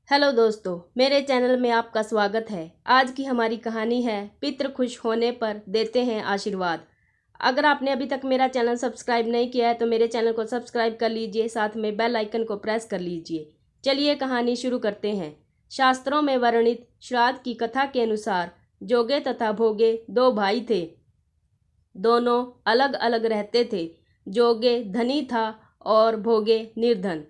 Hello दोस्तों, मेरे channel में आपका स्वागत है। आज की हमारी कहानी है पितृ खुश होने पर देते हैं आशीर्वाद। अगर आपने अभी तक मेरा चैनल सब्सक्राइब नहीं किया है तो मेरे चैनल को सब्सक्राइब कर लीजिए, साथ में बेल आइकन को प्रेस कर लीजिए। चलिए कहानी शुरू करते हैं। शास्त्रों में वर्णित श्राद्ध की कथा के अनुसार जोगे तथा भोगे दो भाई थे। दोनों अलग अलग रहते थे। जोगे धनी था और भोगे निर्धन।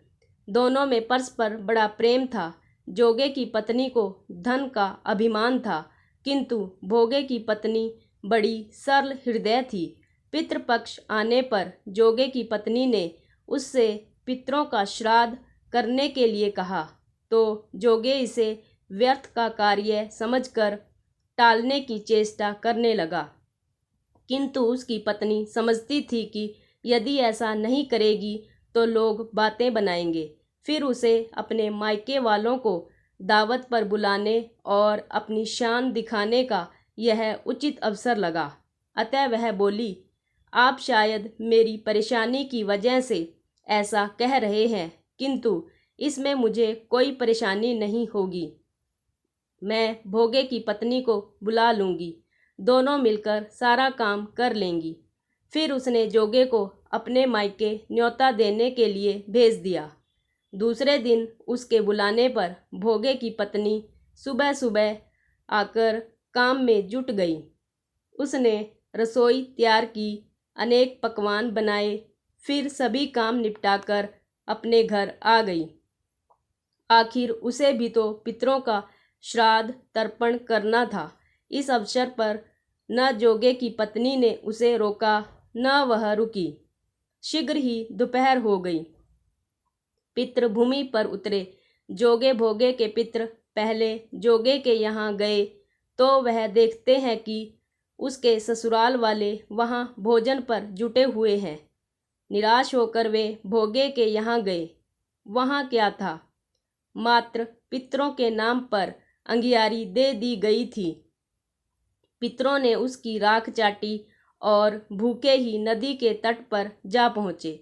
दोनों में परस्पर बड़ा प्रेम था। जोगे की पत्नी को धन का अभिमान था, किंतु भोगे की पत्नी बड़ी सरल हृदय थी। पितृपक्ष आने पर जोगे की पत्नी ने उससे पितरों का श्राद्ध करने के लिए कहा, तो जोगे इसे व्यर्थ का कार्य समझकर टालने की चेष्टा करने लगा। किंतु उसकी पत्नी समझती थी कि यदि ऐसा नहीं करेगी तो लोग बातें बनाएंगे। फिर उसे अपने मायके वालों को दावत पर बुलाने और अपनी शान दिखाने का यह उचित अवसर लगा। अतः वह बोली, आप शायद मेरी परेशानी की वजह से ऐसा कह रहे हैं, किंतु इसमें मुझे कोई परेशानी नहीं होगी। मैं भोगे की पत्नी को बुला लूँगी, दोनों मिलकर सारा काम कर लेंगी। फिर उसने जोगे को अपने मायके न्योता देने के लिए भेज दिया। दूसरे दिन उसके बुलाने पर भोगे की पत्नी सुबह सुबह आकर काम में जुट गई। उसने रसोई तैयार की, अनेक पकवान बनाए, फिर सभी काम निपटाकर अपने घर आ गई। आखिर उसे भी तो पितरों का श्राद्ध तर्पण करना था। इस अवसर पर न जोगे की पत्नी ने उसे रोका, न वह रुकी। शीघ्र ही दोपहर हो गई। पितृ भूमि पर उतरे। जोगे भोगे के पितृ पहले जोगे के यहाँ गए तो वह देखते हैं कि उसके ससुराल वाले वहाँ भोजन पर जुटे हुए हैं। निराश होकर वे भोगे के यहाँ गए। वहाँ क्या था, मात्र पितरों के नाम पर अंगियारी दे दी गई थी। पितरों ने उसकी राख चाटी और भूखे ही नदी के तट पर जा पहुँचे।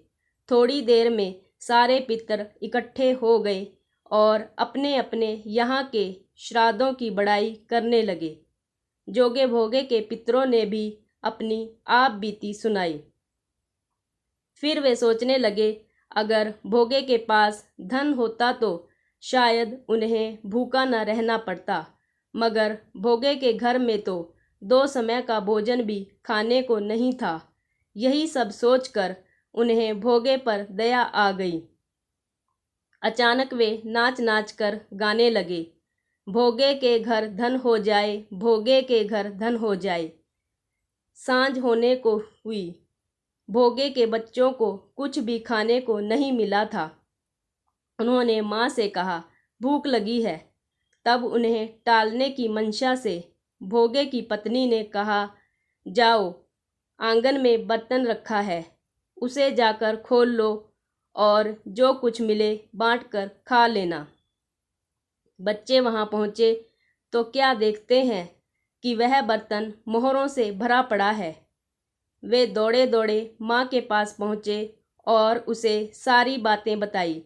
थोड़ी देर में सारे पितर इकट्ठे हो गए और अपने अपने यहाँ के श्राद्धों की बड़ाई करने लगे। जोगे भोगे के पितरों ने भी अपनी आप बीती सुनाई। फिर वे सोचने लगे, अगर भोगे के पास धन होता तो शायद उन्हें भूखा न रहना पड़ता, मगर भोगे के घर में तो 2 समय का भोजन भी खाने को नहीं था। यही सब सोचकर उन्हें भोगे पर दया आ गई। अचानक वे नाच नाच कर गाने लगे, भोगे के घर धन हो जाए, भोगे के घर धन हो जाए। सांझ होने को हुई। भोगे के बच्चों को कुछ भी खाने को नहीं मिला था। उन्होंने माँ से कहा, भूख लगी है। तब उन्हें टालने की मंशा से भोगे की पत्नी ने कहा, जाओ, आंगन में बर्तन रखा है, उसे जाकर खोल लो और जो कुछ मिले बांट कर खा लेना। बच्चे वहां पहुंचे तो क्या देखते हैं कि वह बर्तन मोहरों से भरा पड़ा है। वे दौड़े दौड़े माँ के पास पहुँचे और उसे सारी बातें बताई।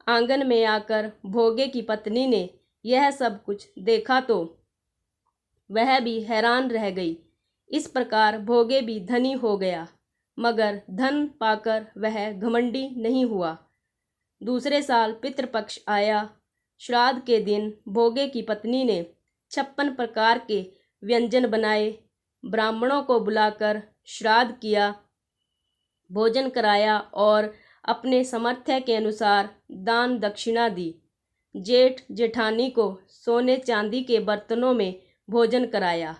आंगन में आकर भोगे की पत्नी ने यह सब कुछ देखा तो वह भी हैरान रह गई। इस प्रकार भोगे भी धनी हो गया, मगर धन पाकर वह घमंडी नहीं हुआ। दूसरे साल पितृपक्ष आया। श्राद्ध के दिन भोगे की पत्नी ने 56 प्रकार के व्यंजन बनाए, ब्राह्मणों को बुलाकर श्राद्ध किया, भोजन कराया और अपने सामर्थ्य के अनुसार दान दक्षिणा दी। जेठ जेठानी को सोने चांदी के बर्तनों में भोजन कराया।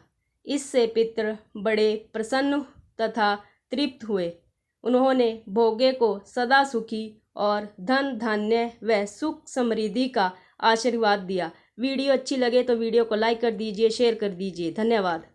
इससे पितृ बड़े प्रसन्न तथा तृप्त हुए। उन्होंने भोगे को सदा सुखी और धन धान्य व सुख समृद्धि का आशीर्वाद दिया। वीडियो अच्छी लगे तो वीडियो को लाइक कर दीजिए, शेयर कर दीजिए। धन्यवाद।